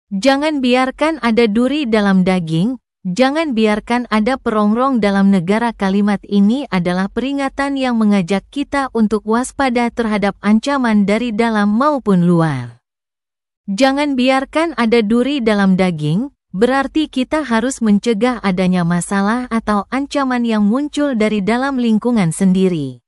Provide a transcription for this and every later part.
Jangan biarkan ada duri dalam daging, jangan biarkan ada perongrong dalam negara. Kalimat ini adalah peringatan yang mengajak kita untuk waspada terhadap ancaman dari dalam maupun luar. Jangan biarkan ada duri dalam daging, berarti kita harus mencegah adanya masalah atau ancaman yang muncul dari dalam lingkungan sendiri.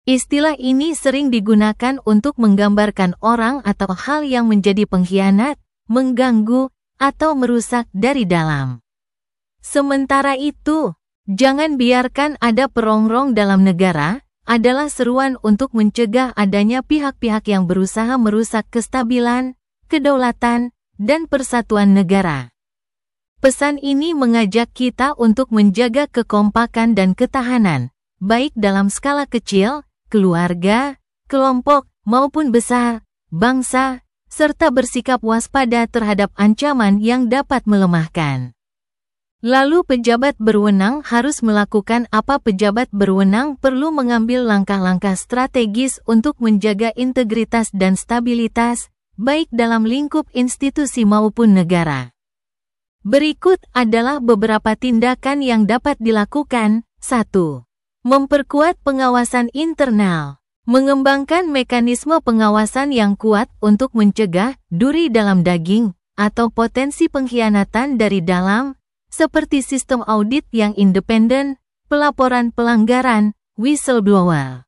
Istilah ini sering digunakan untuk menggambarkan orang atau hal yang menjadi pengkhianat, mengganggu, atau merusak dari dalam. Sementara itu, jangan biarkan ada perongrong dalam negara, adalah seruan untuk mencegah adanya pihak-pihak yang berusaha merusak kestabilan, kedaulatan, dan persatuan negara. Pesan ini mengajak kita untuk menjaga kekompakan dan ketahanan, baik dalam skala kecil, keluarga, kelompok, maupun besar, bangsa, serta bersikap waspada terhadap ancaman yang dapat melemahkan. Lalu pejabat berwenang harus melakukan apa? Pejabat berwenang perlu mengambil langkah-langkah strategis untuk menjaga integritas dan stabilitas, baik dalam lingkup institusi maupun negara. Berikut adalah beberapa tindakan yang dapat dilakukan. 1. Memperkuat pengawasan internal. Mengembangkan mekanisme pengawasan yang kuat untuk mencegah duri dalam daging atau potensi pengkhianatan dari dalam, seperti sistem audit yang independen, pelaporan pelanggaran, whistleblower,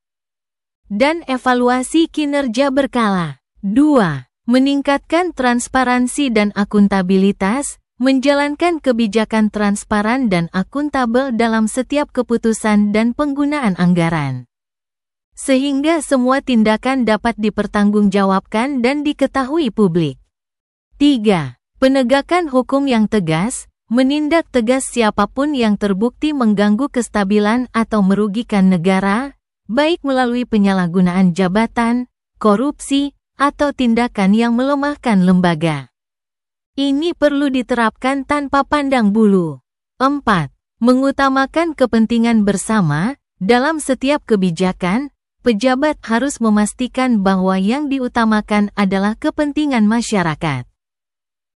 dan evaluasi kinerja berkala. 2. Meningkatkan transparansi dan akuntabilitas, menjalankan kebijakan transparan dan akuntabel dalam setiap keputusan dan penggunaan anggaran, sehingga semua tindakan dapat dipertanggungjawabkan dan diketahui publik. 3. Penegakan hukum yang tegas, menindak tegas siapapun yang terbukti mengganggu kestabilan atau merugikan negara, baik melalui penyalahgunaan jabatan, korupsi, atau tindakan yang melemahkan lembaga. Ini perlu diterapkan tanpa pandang bulu. 4. Mengutamakan kepentingan bersama, dalam setiap kebijakan, pejabat harus memastikan bahwa yang diutamakan adalah kepentingan masyarakat,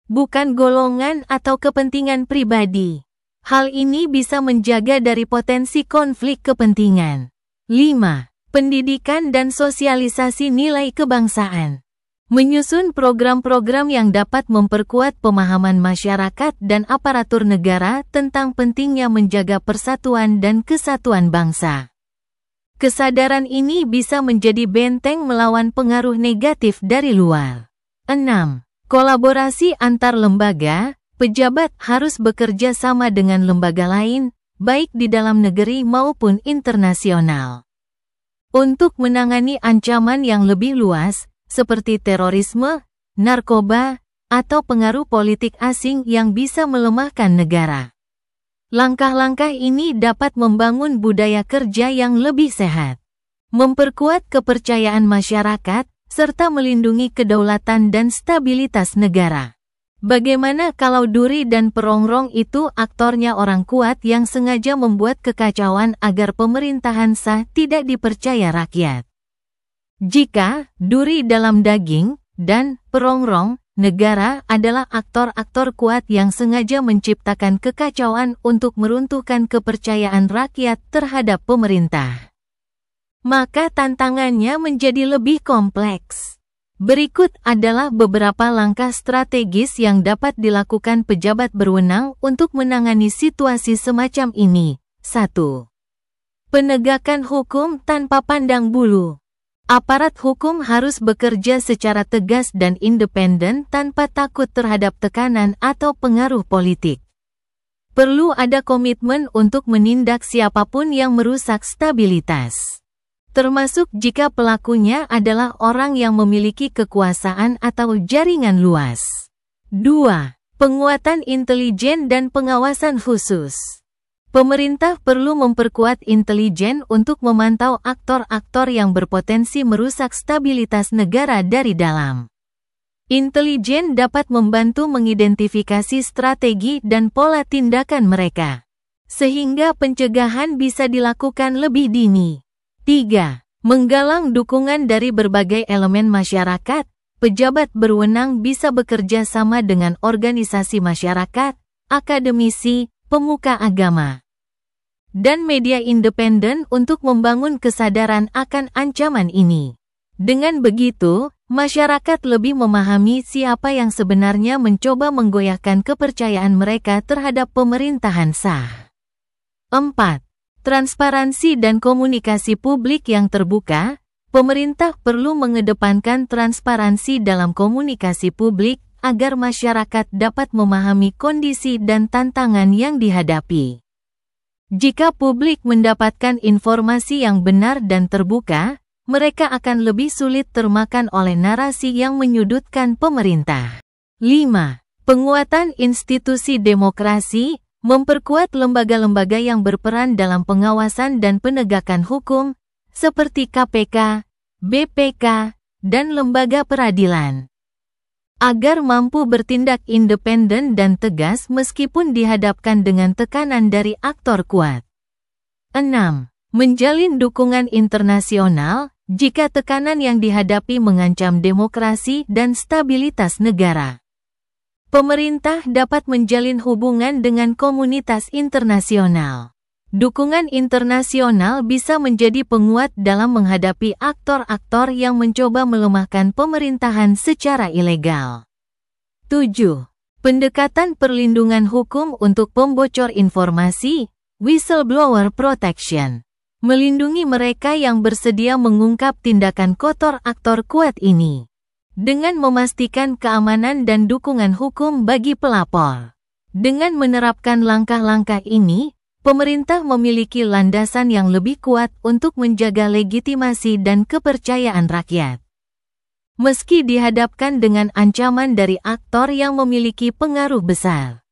bukan golongan atau kepentingan pribadi. Hal ini bisa menjaga dari potensi konflik kepentingan. 5. Pendidikan dan sosialisasi nilai kebangsaan. Menyusun program-program yang dapat memperkuat pemahaman masyarakat dan aparatur negara tentang pentingnya menjaga persatuan dan kesatuan bangsa. Kesadaran ini bisa menjadi benteng melawan pengaruh negatif dari luar. 6. Kolaborasi antar lembaga. Pejabat harus bekerja sama dengan lembaga lain, baik di dalam negeri maupun internasional, untuk menangani ancaman yang lebih luas, seperti terorisme, narkoba, atau pengaruh politik asing yang bisa melemahkan negara. Langkah-langkah ini dapat membangun budaya kerja yang lebih sehat, memperkuat kepercayaan masyarakat, serta melindungi kedaulatan dan stabilitas negara. Bagaimana kalau duri dan perongrong itu aktornya orang kuat yang sengaja membuat kekacauan agar pemerintahan sah tidak dipercaya rakyat? Jika duri dalam daging dan perongrong, negara adalah aktor-aktor kuat yang sengaja menciptakan kekacauan untuk meruntuhkan kepercayaan rakyat terhadap pemerintah, maka tantangannya menjadi lebih kompleks. Berikut adalah beberapa langkah strategis yang dapat dilakukan pejabat berwenang untuk menangani situasi semacam ini. 1. Penegakan hukum tanpa pandang bulu. Aparat hukum harus bekerja secara tegas dan independen tanpa takut terhadap tekanan atau pengaruh politik. Perlu ada komitmen untuk menindak siapapun yang merusak stabilitas, termasuk jika pelakunya adalah orang yang memiliki kekuasaan atau jaringan luas. 2. Penguatan intelijen dan pengawasan khusus. Pemerintah perlu memperkuat intelijen untuk memantau aktor-aktor yang berpotensi merusak stabilitas negara dari dalam. Intelijen dapat membantu mengidentifikasi strategi dan pola tindakan mereka, sehingga pencegahan bisa dilakukan lebih dini. 3. Menggalang dukungan dari berbagai elemen masyarakat, pejabat berwenang bisa bekerja sama dengan organisasi masyarakat, akademisi, pemuka agama, dan media independen untuk membangun kesadaran akan ancaman ini. Dengan begitu, masyarakat lebih memahami siapa yang sebenarnya mencoba menggoyahkan kepercayaan mereka terhadap pemerintahan sah. 4. Transparansi dan komunikasi publik yang terbuka. Pemerintah perlu mengedepankan transparansi dalam komunikasi publik agar masyarakat dapat memahami kondisi dan tantangan yang dihadapi. Jika publik mendapatkan informasi yang benar dan terbuka, mereka akan lebih sulit termakan oleh narasi yang menyudutkan pemerintah. 5. Penguatan institusi demokrasi, memperkuat lembaga-lembaga yang berperan dalam pengawasan dan penegakan hukum, seperti KPK, BPK, dan lembaga peradilan, agar mampu bertindak independen dan tegas meskipun dihadapkan dengan tekanan dari aktor kuat. 6. Menjalin dukungan internasional, jika tekanan yang dihadapi mengancam demokrasi dan stabilitas negara. Pemerintah dapat menjalin hubungan dengan komunitas internasional. Dukungan internasional bisa menjadi penguat dalam menghadapi aktor-aktor yang mencoba melemahkan pemerintahan secara ilegal. 7. Pendekatan perlindungan hukum untuk pembocor informasi, whistleblower protection. Melindungi mereka yang bersedia mengungkap tindakan kotor aktor kuat ini, dengan memastikan keamanan dan dukungan hukum bagi pelapor. Dengan menerapkan langkah-langkah ini, pemerintah memiliki landasan yang lebih kuat untuk menjaga legitimasi dan kepercayaan rakyat, meski dihadapkan dengan ancaman dari aktor yang memiliki pengaruh besar.